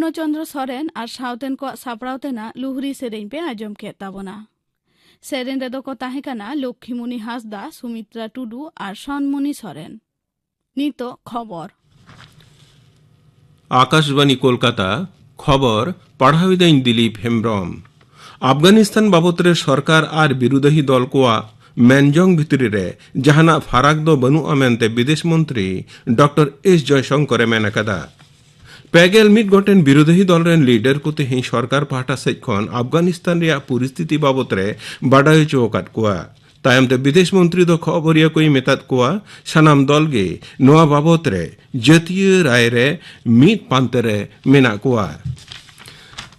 पूर्णचंद्र सोरेन और सावतेन को सापड़ावतेना लुहरी सेरेन पे आजम के ताबोना सेरेन रेदो को ताहेकाना लक्ष्मीमुनि हासदा सुमित्रा टुडू और सनमुनि सोरेन नीतो खबर आकाशवाणी कोलकाता खबर पढ़ाविदें दिलीप हेम्ब्रम आफगानिस्तान बाबतरे सरकार और विरोधी दल को मेनजोंग भितरी रे जहाना फाराक दो बनुआ मेनते विदेश मंत्री डॉक्टर एस जयशंकर मेन अकादा पेगेल मिट गोटेन विरोधी दल रेन लीडर को तेही सरकार पाहटा सेज खन आफगानिस्तान रिया परिस्थिति बाबतरे बाडाय चोकात कुआ तायमते विदेश मंत्री दो खबरिया कोई मेतात कुआ सानाम दल गे नोआ बाबतरे जातीय राय रे मिट पांतरे मेना कुआ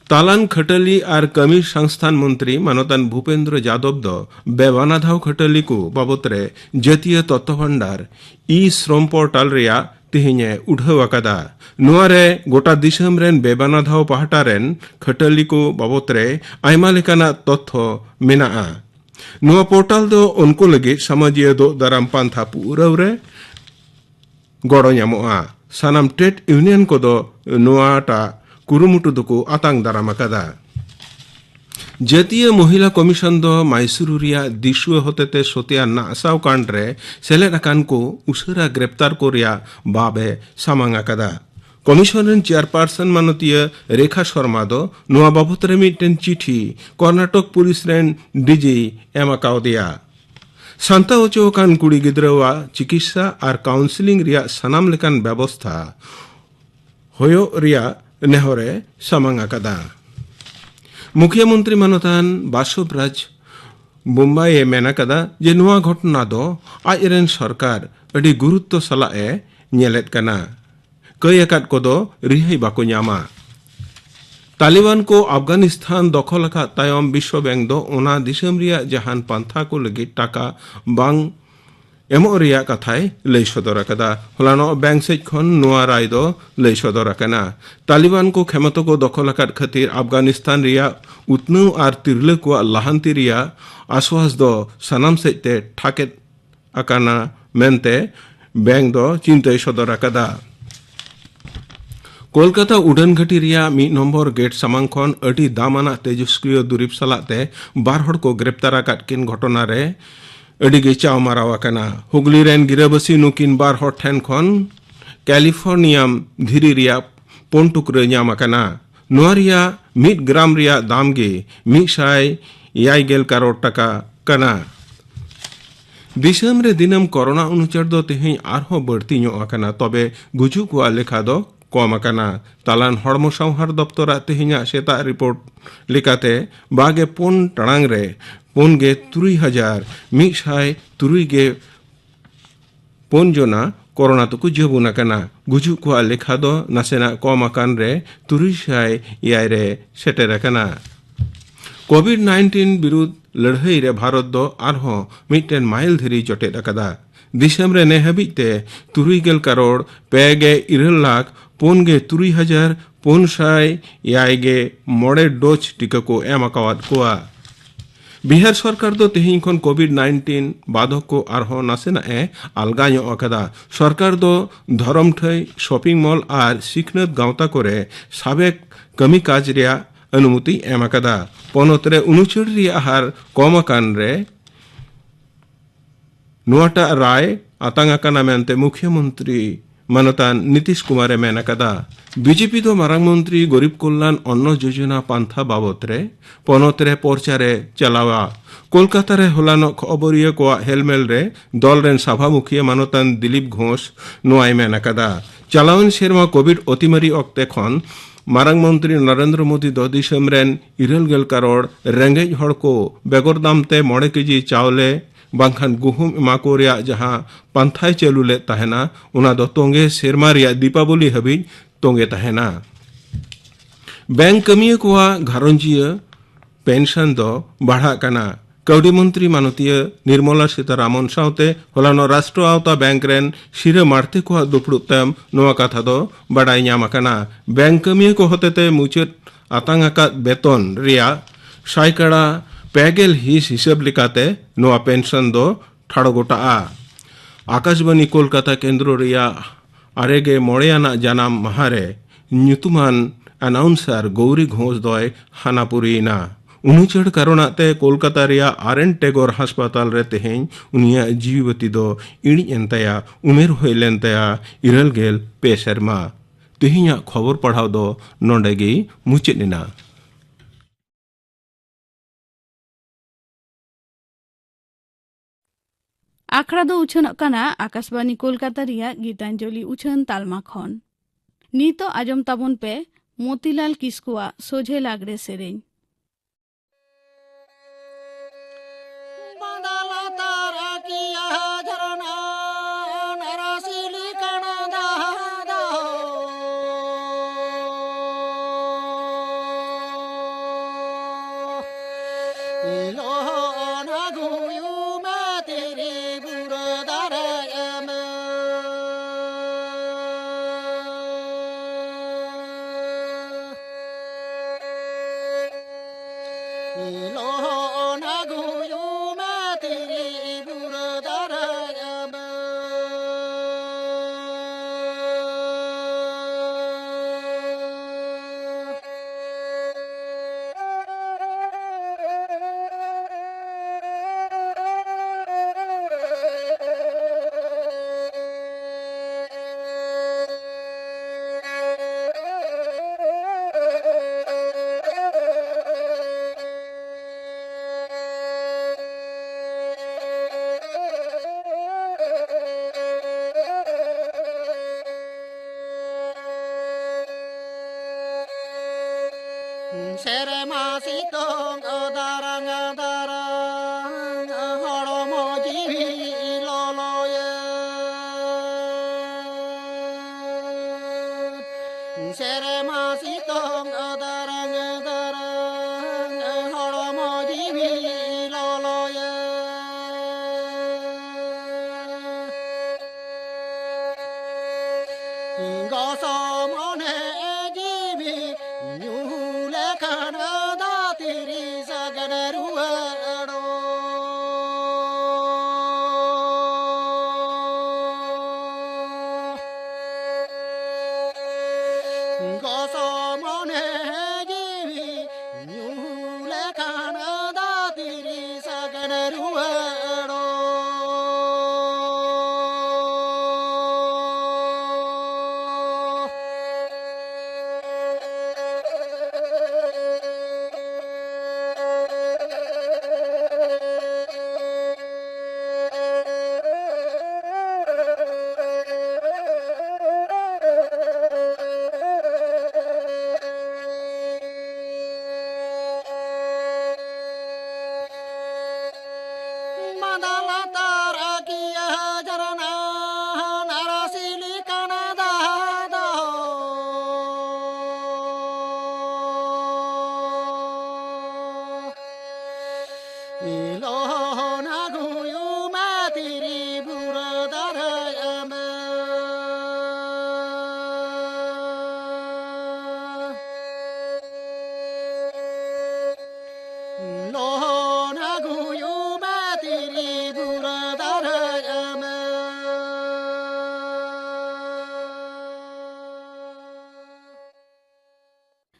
तालान खटली और कमी संस्थान मंत्री मानतान भूपेन्द्र यादव दो बेबानाधाव खटली को बाबतरे जातीय तत्व भंडार ई श्रम पोर्टल रिया तिहिने उठाव अकादा नुआरे गोटा दिसम रेन बेबानाधाव पाहटा रेन खटली को बाबतरे आयमा लेकाना तथ्य मेनाआ नुआ पोर्टल दो उनको लगे समाजिया दो दाराम पांथा पूरावरे गड़ो ᱧᱟᱢᱚᱜᱼᱟ सानाम ट्रेड यूनियन को दो नुआटा कुरुमुटु दुको आतांग दाराम अकादा जातीय महिला कमिशन दो माइसुरु रिया दिशुआ होतेते सोतिया नासाव कांड रे सेलेद अकान को उशरा ग्रेप्तार को रिया बाबे सामांग अकादा commission rain chairperson मानतीय Rekha Sharma दो नुआ बाबतरे मिटेन चिठी कर्नाटक पुलिस रेन डीजी एमाकाव दिया सांता ओचोकान कुड़ी गिद्रवा चिकित्सा और काउंसिलिंग रिया सनाम लेकान व्यवस्था होयो रिया नेहरे सामांग अकादा मुख्यमंत्री मानतान बासुब्राज मुंबई मेन अकादा जे नुआ घटना दो आजरेन सरकार अड़ी गुरुत्व सलाए नेलेद कना कई अकाद को दो रिहाई बाको ᱧᱟᱢᱟ तालिबान को अफगानिस्तान दखल अकाद तायम विश्व बैंक दो ओना दिसम रिया जहान पंथा को लगी टाका बांग एमो रिया कथाय लई सदर अकादा हलानो बैंक सेज खन नुआ राय दो लई सदर अकाना तालिबान को क्षमता को दखल अकाद खातिर अफगानिस्तान रिया उतनौ और तिरले को लाहांति रिया आश्वास दो सनाम सेजते ठाकेत अकाना मेनते बैंक दो चिंताय सदर अकादा कोलकाता उड़ान घाटी रिया मी नम्बर गेट सामांग खन अड़ी दामाना तेजस्क्रिय दुरीब सलाते बार हड़ को ग्रेप्तार अकाद किन घटना रे अड़ी चाव माराव अकाना हुगली रेन गिराबसी नुकिन बार हड़ ठेन खन कैलिफोर्नियम धीरी रिया पुन टुकरे ᱧᱟᱢ अकाना नुआ रिया 1 ग्राम रिया दाम गे 100 करोड़ टाका कना दिसम रे दिनम कोरोना अनुचर दो तेही आरहो बढ़ती ᱧᱚᱜ अकाना तबे गुजु को लेखा दो कम अकाना तालान हड़मो संहार दप्तरा तेहिना सेता रिपोर्ट लेकाते बागे पुन टांग रे पुन गे 3,103 गे पुन जना कोरोना तो जबुन अकाना गुजु को लेखा दो नासेना कम अकान रे 300 रे सेटेर अकाना कोविड-19 विरुद्ध लड़ाई रे भारत दो आरहो मिटेन माइल धरी जटेद अकादा दिसम रे ने हबीते 3 करोड़ 2 लाख 3,400 गे मोड़े डोज टीका को एम अकावाद कोआ बिहार सरकार दो तेहिं खन कोविड-19 बाधक को आरहो नासेना अलगा ᱧᱚᱜ अकादा सरकार दो धरम ठई शॉपिंग मॉल और सिखनत गावता करे साबेक कमी काज रिया अनुमति एम अकादा पनतरे उनुचड़ रिया हार कम अकान रे नुआटा राय आतांग अकाना मेनते मुख्यमंत्री मानतान नीतीश कुमार मेन अकादा बीजेपी दो मारांग मंत्री गरीब कल्याण अन्न योजना पांथा बाबतरे पनतरे परचारे चलावा कोलकाता रे होलानो खबरिया को हेलमेल रे दल रेन सभामुखी मानतान दिलीप घोष नुआय मेन अकादा चलावन सेरमा कोविड अतिमारी अक्ते खन मारांग मंत्री नरेंद्र मोदी दो दिसम रेन 90 करोड़ रेंगेज हड़ को बेगर दामते 9 केजी चावले बांखान गुहुम इमाको रिया जहां पंथाय चालू ले तहना उना दो तोंगे सेरमा रिया दीपावली हबी तोंगे तहना बैंक कमिया को घारंजिय पेंशन दो बढ़ा कना कौडी मंत्री मानतीय निर्मला सीतारामन सावते होलानो राष्ट्र आवता बैंक रेन सिरे मारते को दुपड़ुतम नोआ कथा दो बड़ाई ᱧᱟᱢ अकाना बैंक कमिया को होतेते मुचत आतांग अकाद बेतन रिया साइकड़ा पेगेल हिस हिसाब लेकाते नोआ पेंशन दो ठाड़ो गोटा आकाशवाणी कोलकाता केंद्र रिया आरेगे मोड़ेयाना जानाम महारे ᱧᱩᱛᱩᱢᱟᱱ अनाउंसर गौरी घोष दय हानापुरीना उनुचड़ कारणते कोलकाता रिया आरएन टेगोर हास्पाताल रे तेहें उनिया जीवती दो इणी एनतया उमेर होइलेन तया 26 सेरमा तेहिया खबर पढ़ाव दो नोंडेगी मुचेदना। आखड़ा दो उछन कना आकाशवाणी कोलकाता रिया गीतांजलि उछन तालमा खन नीतो आजम ताबन पे मोतीलाल किस्कुआ सोझे लागड़े सेरें।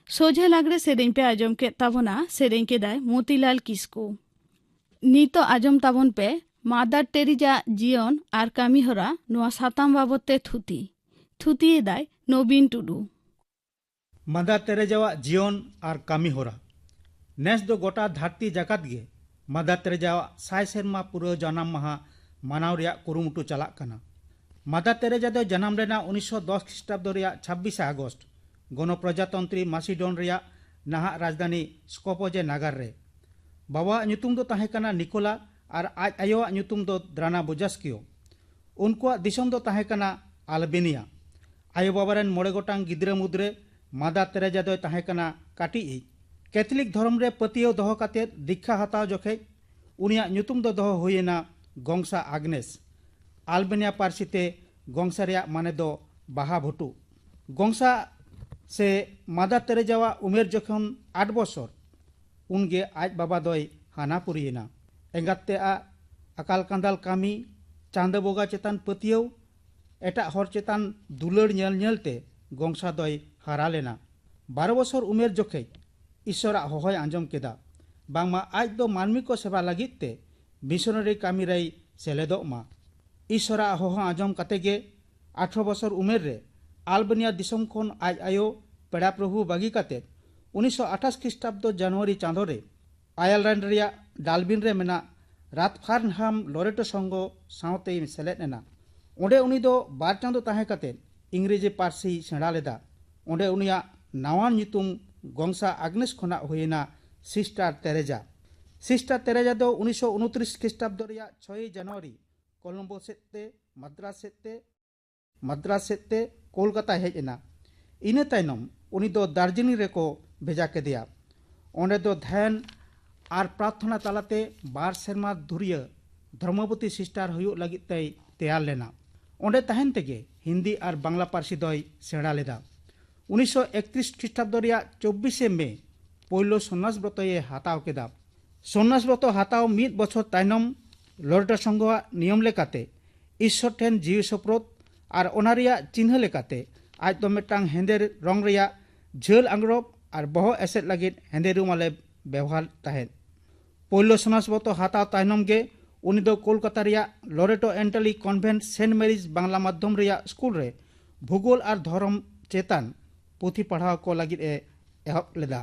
सोझे लागड़े सेरें पे आजम के ताबना सेरें के दाय मोतीलाल किस्कू नीतो आजम ताबन पे मादार टेरिजा जीवन आर कामी हरा नुआ साताम बाबते थुती दाय नवीन टुडू। मादार टेरेजावा जीवन आर कामी हरा नेस दो गोटा धरती जगत गे मादार टेरेजावा साय सेरमा पूरा जन्म माहा मानाव रिया कुरुमुटु चलाक कना। मादार टेरेजा दो जन्म रेना 1910 ख्रीष्टाब्द रिया 26 अगस्त गणप्रजातंत्री मासिडोन रिया नाहा राजधानी स्कोपोजे नगर रे बाबा ᱧᱩᱛᱩᱢ दो ताहे कना निकोला और आज आयोवा ᱧᱩᱛᱩᱢ दो द्राना बुजास्कियो उनको दिसम दो ताहे कना अल्बेनिया आयो बाबा रेन मोड़े गोटांग गिद्रे मुद्रे मादार तेरेजा दो ताहे कना काटी कैथलिक धर्म रे पतियो दोहो काते दीक्षा हताव जोखे उनिया ᱧᱩᱛᱩᱢ दो दोहो हुएना गोंसा आग्नेस अल्बेनिया पार्सीते गोंसा रिया माने दो बाहा भुटू गोंसा से मादार तेरेजावा उमेर जखन 8 बছর उनगे आज बाबा दोय हानापुरीना एंगाते अकाल कांदाल कामी चांद बोगा चेतान पतियो एटा हर चेतान दुलड़ नेल नेलते गोंसा दोय हारा लेना 12 বছর उमेर जोखे ईश्वर हहय आंजम केदा बांगमा आज दो मानमी को सेवा लगिते मिशनरी कामी रई सेलेदो मा ईश्वर हह आंजम कते गे 18 बছর उमेर रे आलबेनिया दिसम खन आज आयो पेड़ा प्रभु बागी कते 1928 ख्रीष्टाब्द जनवरी चांदो रे आयरलैंड रिया डालबिन रे मेना रातफार्नहाम लोरेटो संगो सावते सेलेद एना ओंडे उनी दो बार चांदो ताहे कते इंग्रेजी पारसी सेड़ा लेदा ओंडे उनिया नावान नितुम गंसा आग्नेस खना हुईना सिस्टार तेरेजा दो 1929 ख्रीष्टाब्द रिया 6 जनवरी कोलंबो सेते मद्रास सेते कोलकाता हेजना इने तायनम उनी दो दार्जिलिंग रेको भेजा केदिया ओंडे दो ध्यान आर प्रार्थना तालाते बार सेरमा धुरिया धर्मवती सिस्टार हुयु लगिते तैयार लेना ओंडे तहन तेगे हिंदी और बांग्ला पारसी दय सेड़ा लेदा 1931 ख्रीष्टाब्द रिया 24 मे पोलो सन्यास व्रत हाताव केदा सन्यास व्रत हाताव मिद बछर तायनम लोरेटो संघवा नियम लेकाते ईश्वर ठेन जीव सप्रोत और ओना रिया चिन्ह लेकाते आज दो मिटांग हेंदे रंग रिया झेल आंग्रब और बह एसेद लगित हेंदे रुमाले व्यवहार तहन पोलो सन्यास व्रत हाताव तायनम गे उनी दो कोलकाता रिया Loreto Entally convent saint Mary's Bangla माध्यम रिया स्कूल रे भूगोल और धर्म चेतन पुथी पढ़ाव को लगित एहब लेदा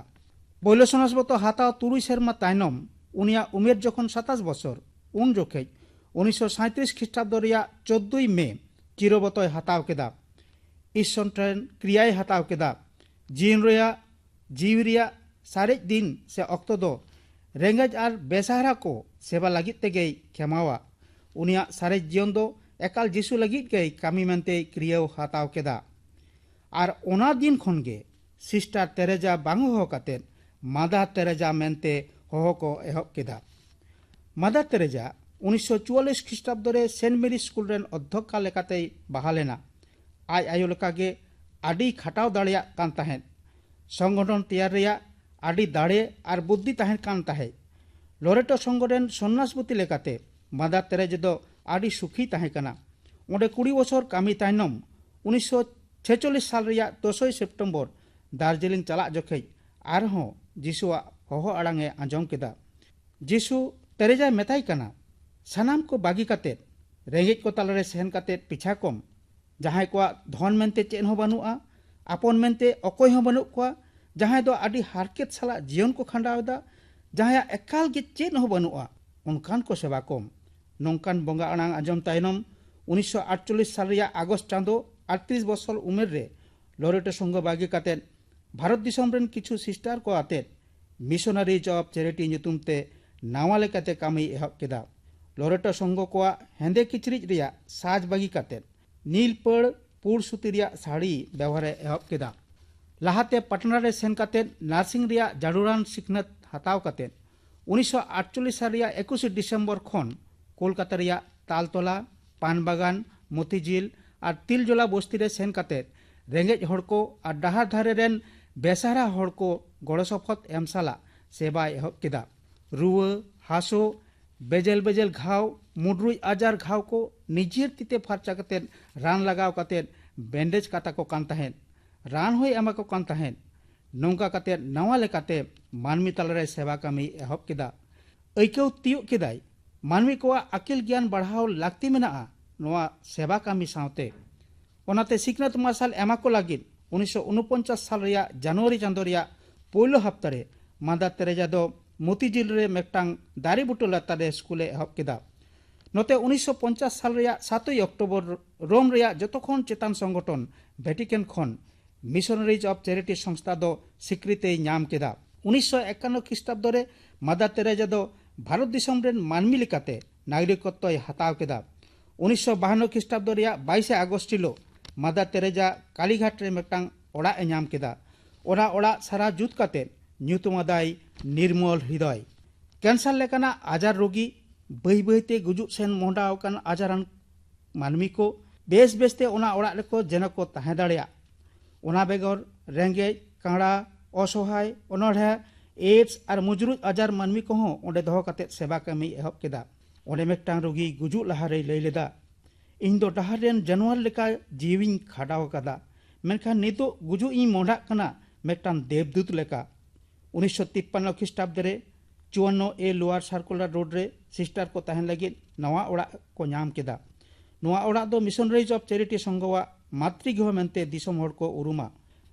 पोलो सन्यास व्रत हाताव 3 सेरमा तायनम उनिया उमेर जखन 27 बছর उन जोखे 1937 ख्रीष्टाब्द रिया 14 मे चिरबतय हाताव केदा ईश्वर ट्रेन क्रियाय हाताव केदा जीव रिया सारे दिन से अक्तो दो रेंगेज और बेसहारा को सेवा लगित तेगे खेमावा उनिया सारे जीवन दो एकाल जीसु लगित गई कामी मेनते क्रियाव हाताव केदा और ओना दिन खनगे सिस्टार तेरेजा बांग हो कते मादार तेरेजा मेनते हो को एहब केदा मादार तेरेजा 1944 ख्रीष्टाब्द रे सेंट मेरी स्कूल रेन अध्यक्ष लेकाते बहालेना आज आयो लेकागे आडी खटाव दाड़िया कान ताहेन संगठन तैयार रिया आडी दाड़े और बुद्धि ताहेन कान ताहे लोरेटो संगठन सन्यासपति लेकाते मादार तेरेजा दो आडी सुखी ताहे कना ओंडे 20 बছর कामी तायनम 1946 साल रिया 10 सेप्टेम्बर दार्जिलिंग चला जोखे आरहों जीसुआ हहो आड़ांगे आंजम केदा जीसु तेरेजा मेताई कना सानाम को बागी कते रेंगेज को तालरे सेन कते पिछा कम जहां को धन मेनते चेन हो बनुआ आपन मेनते अकोय हो बनु को जहां दो आडी हारकेत साला जीवन को खंडावदा जहां एकाल गे चेन हो बनुआ उनकान को सेवा कम नौकान बंगा अणांग आंजम तायनम 1948 साल रिया आगस्ट चांदो 38 बছর उमेर रे लोरेटो संघ बागी कते भारत दिसम रेन किछु सिस्टार को आते मिशनरीज ऑफ चैरिटी नितुमते नावा लेकाते कामी एहब केदा लोरेटो संघ को हेंदे किचरिज रिया साज बागी कते नील पड़ पुर सुती रिया साड़ी व्यवहार एहब केदा लाहाते पटना रे सेन कते नार्सिंग रिया जाडुरान सिखनत हताव कते 1948 साल रिया 21 डिसेम्बर खन कोलकाता रिया तालतला पानबागान मोतीझिल और तिलजोला बस्ती रे सेन कते रेंगेज हड़ को और डाहार धारे रेन बेसहारा हड़ को गड़ो सफत एम साला सेवा एहब केदा रुआ हासो बेजेल घाव मुड्रुज आजार घाव को निजेर तीते फार्चा कते रान लगाव कते बैंडेज काता को कान ताहेन रान होय एमा को कान ताहेन नौका कते नवा लेकाते मानमी तालरे सेवा कामी एहब केदा ऐकौ तियो केदाय मानमी को अकिल ज्ञान बढ़ाव लागती मेना नवा सेवा कामी सावते ओनाते सिकनत मार्शल एमा को लागिद 1949 साल रिया जनवरी चांदो रिया पोलो हफ्तारे मादार तेरेजा दो मोतीझिल रे मेकटांग दारी बुटो लतारे स्कूले एहब केदा नोते 1950 साल रिया 7 अक्टोबर रोम रिया जतोखन चेतान संगठन वेटिकन खन मिशनरीज ऑफ चैरिटी संस्था दो स्वीकृति नाम केदा 1951 ख्रीष्टाब्द रे मादार तेरेजा दो भारत दिसम रेन मानमी लेकाते नागरिकत्व हताव केदा 1952 ख्रीष्टाब्द रिया 22 आगस्ट हिलो मादार तेरेजा कालीघाट रे मेकटांग ओड़ा ए नाम केदा ओड़ा सारा जुत कते न्यूतुमादाय निर्मल हृदय कैंसर लेकाना आजार रोगी बही बहीते गुजुक सेन मोहडाव कान आजारान मानमी को बेस बेसते ओना ओड़ा रेको जेन को ताहे दाड़िया ओना बेगर रेंगेज कांड़ा असहाय अनढ़े एड्स और मुजरुज आजार मानमी को ओंडे दहो कते सेवा कामी एहब केदा ओंडे मेकटांग रोगी गुजुक लहारे लई लेदा इन दो डहार रेन जानवर लेका जीविन खाडाव कदा मेनखान नितो गुजु इन मोहडा कना मेटान देवदूत लेका 1953 ख्रीष्टाब्द रे 54A लोअर सर्कुलर रोड रे सिस्टर को तहन लगे नवा ओड़ा को नाम केदा। नवा ओड़ा दो मिशनरीज ऑफ चैरिटी संघवा मातृगृह मेंते दिसम हर को उरुमा।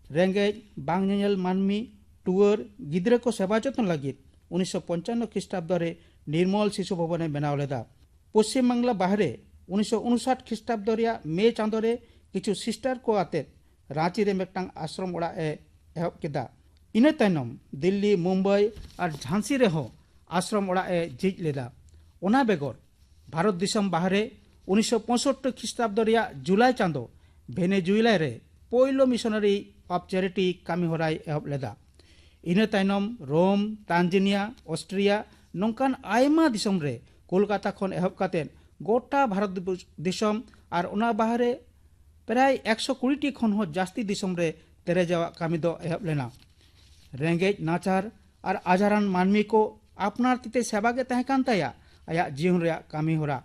रेंगे बांग नेल मानमी टूर गिद्रे को सेवा जतन लगे 1955 ख्रीष्टाब्द रे निर्मल शिशु भवन बनाव लेदा। पश्चिम बांग्ला बाहरे 1959 ख्रीष्टाब्द रिया मे चांदो रे किछु सिस्टर को आते रांची रे मेटांग आश्रम ओड़ा एहब केदा। इने तैनम दिल्ली मुंबई और झांसी रे हो आश्रम ओड़ा झिज लेदा। ओना बेगर भारत दिसम बाहरे 1965 ख्रीष्टाब्द रिया जुलाई चांदो वेनेजुएला रे पोइलो मिशनरी ऑफ चैरिटी कामी होराय एहब लेदा। इने तैनम रोम तांजानिया ऑस्ट्रिया नौकान आयमा दिसम रे कोलकाता खन एहब काते गोटा भारत दिसम और ओना बाहरे प्राय 120 खन हो जास्ती दिसम रे तेरेजावा कामी दो एहब लेना। रेंगेज नाचार और आजारान मानमी को अपनार तीते सेवा के तहकान ताया आया जीवन रे कामी होरा।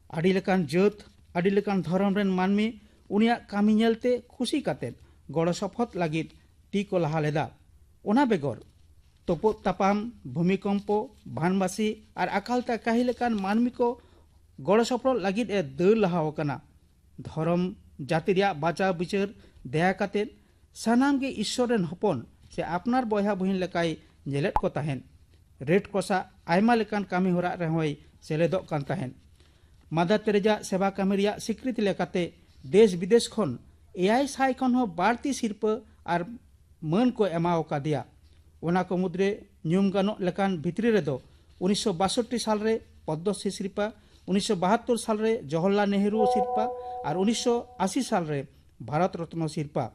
आड़ी लेकान जत आड़ी लेकान धर्म रेन मानमी उनिया कामी नेलते खुशी काते गड़ो सफत लागित ती को लहा लेदा। ओना बेगर तोपो तापाम भूमिकम्पो भानबासी और अकालता काहि लेकान मानमी को गड़ो सफल लागित दल लहा होकना। धर्म जाति रिया बाचा बिचार दया काते सानाम गे ईश्वर रेन हपन से अपनार बयहा बहिन लेकाय नेलेट को ताहेन। रेड क्रॉसा आयमा लेकान कामी होरा रेहोय सेलेदोग कान ताहेन। मादार तेरेजा सेवा कामी रिया स्वीकृति लेकाते देश विदेश खन 800 खन हो बाड़ती सिरपा और मन को एमाव कादिया। ओना को मुद्रे न्यूम गानो लेकान भितरी रेदो 1962 साल रे पद्मश्री सिरपा, 1972 साल रे जवाहरलाल नेहरू सिरपा और 1980 साल रे भारत रत्न सिरपा।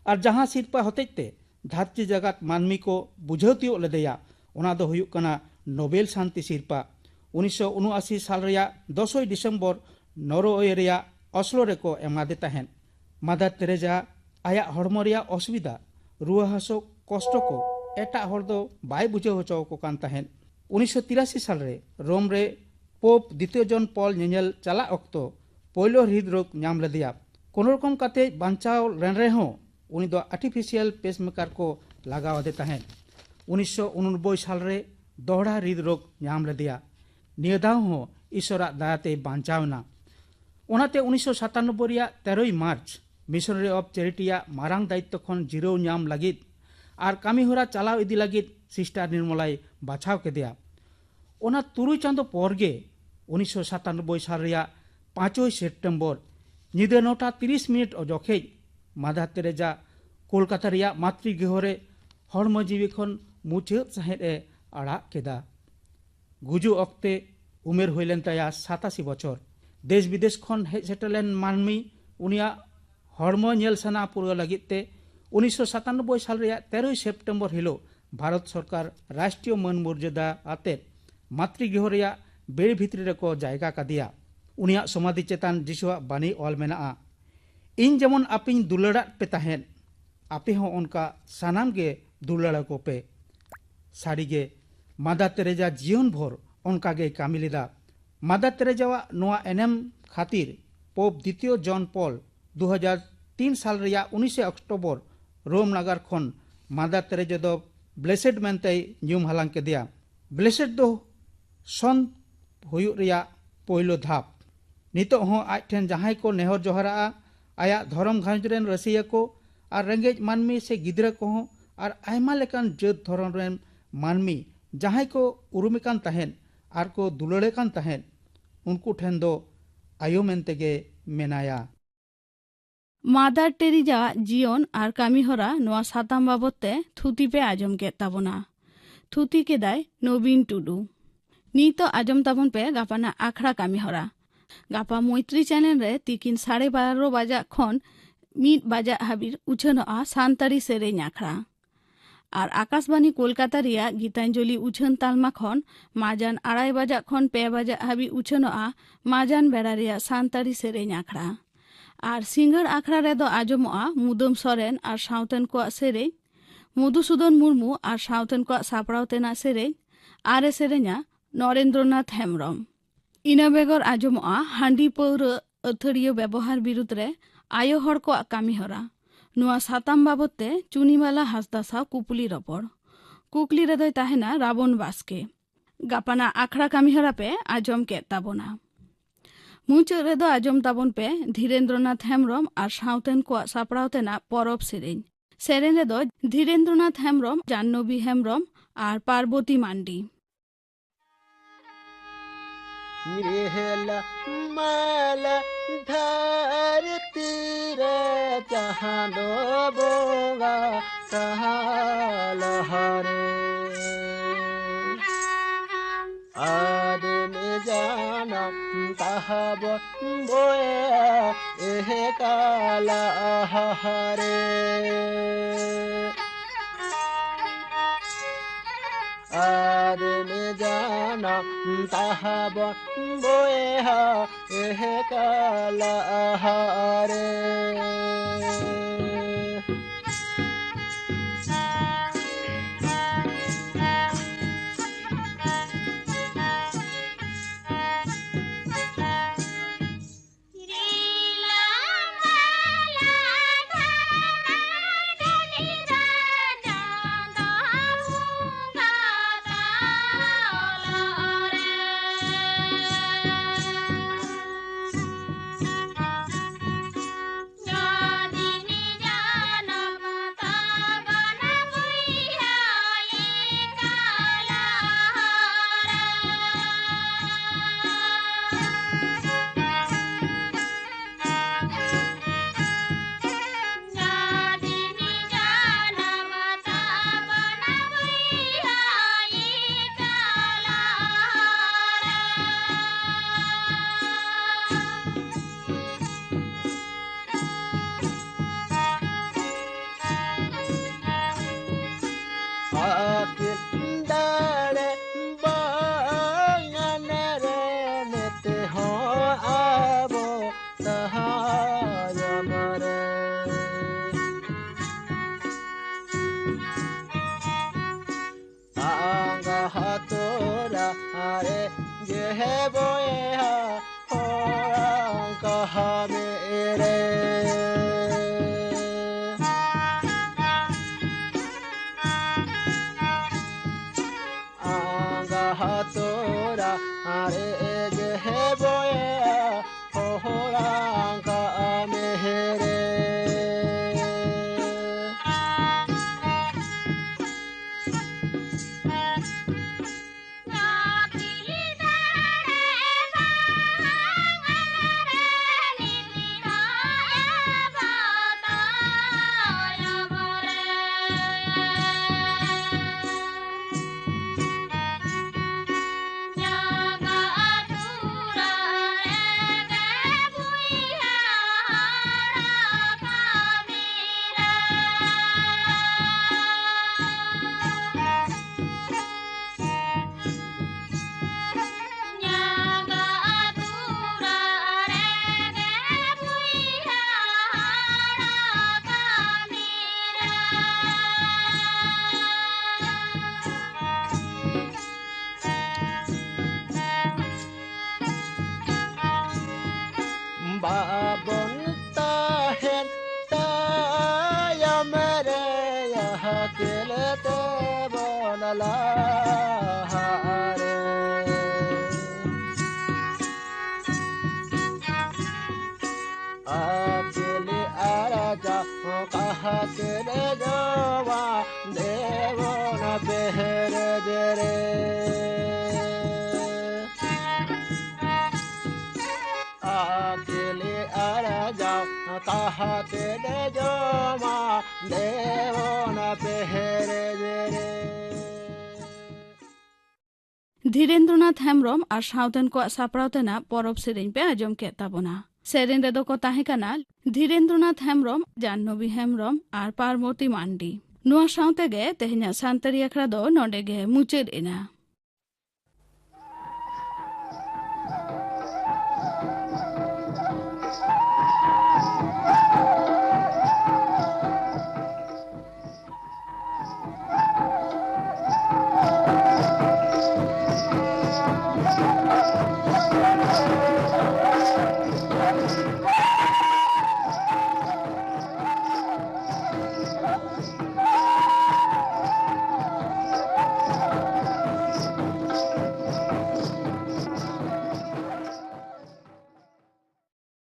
और जहाँ सिरपा होतेते धरती जगत मानमी को बुझौतियो लेदेया ओना दो हुयुक कना नोबेल शांति सिरपा। 1979 साल रिया 10 दिसंबर नॉर्वे रिया ऑस्लो रे को एमादे ताहेन। मादार तेरेजा आया हड़मो रिया असुविधा रुआ हासो कष्ट को एटा हर दो बाय बुझे होचो को कान ताहेन। 1983 साल रे रोम रे पोप द्वितीय जन पॉल नेनेल चला अक्तो पोइलो हृदरोग नाम लेदिया। कोनो रकम काते बांचाव रेन रे हो उनी दो आर्टिफिशियल पेसमेकर को लगाव दे ताहेन। 1989 साल रे दोहरा हृदरोग नाम लेदिया। निया दाव हो ईश्वरा दयाते बांचावना। ओनाते 1997 रिया 13 मार्च मिशनरी ऑफ चैरिटिया मारांग दायित्व खन जिरो नाम लगित और कामी होरा चलाव इदी लगित सिस्टर निर्मलाई बाछाव केदिया। ओना 3 चांदो पोरगे 1997 साल रिया 5 सेप्टेम्बर निदे 9:30 अजोखे मादार तेरेजा कोलकाता रिया मातृगृह रे हड़मो जीवी खन मुचाद साहेद आड़ा केदा। गुजु अक्ते उमेर हुईलेन ताया 87 बछर। देश विदेश खन हेज सेटलेन मानमी उनिया हड़मो नेल सना पुरा लगिते 1997 साल रिया 13 सेप्टेम्बर हिलो भारत सरकार राष्ट्रीय मान मर्यादा आते मातृगृह रिया बेड़ भितरी रे को जायगा कादिया। उनिया समाधि चेतान जिसुआ बानी ऑल मेना इन जेमन आपिन दुलड़ा पे ताहेन आपे हो उनका सानाम गे दुलड़ा को पे। साड़ीगे मादार तेरेजा जीवन भर उनका गे कामी लेदा। मादार तेरेजावा नोआ एनएम खातिर पोप द्वितीय जॉन पॉल 2003 साल रिया 19 अक्टोबर रोम नगर खन मादार तेरेजा दो ब्लेसेड मेनते न्यूम हलांग के दिया। ब्लेसेड दो सन हुयुग रिया पोइलो धाप। नितो हो आज ठेन जहां को नेहर जोहरा आया धर्म घांज रेन रसिया को और रेंगेज मानमी से गिद्रा को हो और आयमा लेकान जत धर्म रेन मानमी जहां को उरुमिकान ताहेन और को दुलड़े कान ताहेन उनको ठेन दो आयो मेनतेगे मेनाया। मादार टेरेजा जीवन और कामी होरा नोआ साताम बाबते थुती पे आजम के ताबोना। थुती के दाय नवीन टुडू। नीतो आजम ताबन पे गापाना आखड़ा कामी होरा। गापा मैत्री चैनल रे तिकिन 12:30 बजा खन 1 बजा हाबिर उछनोआ सानतारी सेरेñ आखड़ा। और आकाशबाणी कोलकाता रिया गीतांजलि उछन तालमा खन माजान 2:30 बजा खन 5 बजा हाबि उछनोआ माजान बेड़ा रिया सानतारी सेरेñ आखड़ा। और सिंगर आखड़ा रे दो आजमोआ मुदम सोरेन और सावतन को सेरेñ, मधुसूदन मुर्मू और सावतन को सापड़ावतेना सेरेñ आरे सेरेñा नरेंद्रनाथ हेम्ब्रम। इना बेगर आजमोआ हांडी पौर अथड़ियो व्यवहार बिरुद्ध रे आयो हड़ को कामी होरा। नुआ साताम बाबते चुनीमाला हासदा साव कुपुली रपड़ कुकली रेदय ताहेना रावण बास्के गापाना आखड़ा कामी हरापे आजम के ताबोना मुचाद रेदो आजम ताबन पे धीरेन्द्रनाथ हेम्ब्रम और सावतेन को सापड़ावतेना परब सेरेन सेरेन रेदो धीरेन्द्रनाथ हेम्ब्रम जाह्नवी हेम्ब्रम और पार्वती मांडी माला धरती रे जहानो बोगा लहरे आदमी जाना कहब बोए एह काला हरे आदमी जाना कहब बोए एह काला हरे धीरेन्द्रनाथ हेम्ब्रम और सावतेन को सापड़ावतेना परब सेरेन पे आजम के ताबोना सेरेन रेदो को ताहेकाना धीरेन्द्रनाथ हेम्ब्रम जाह्नवी हेम्ब्रम और पार्वती मांडी नुआ सावते गे तेहना सानतारी आखड़ा दो नोंडे गे मुचाद एना।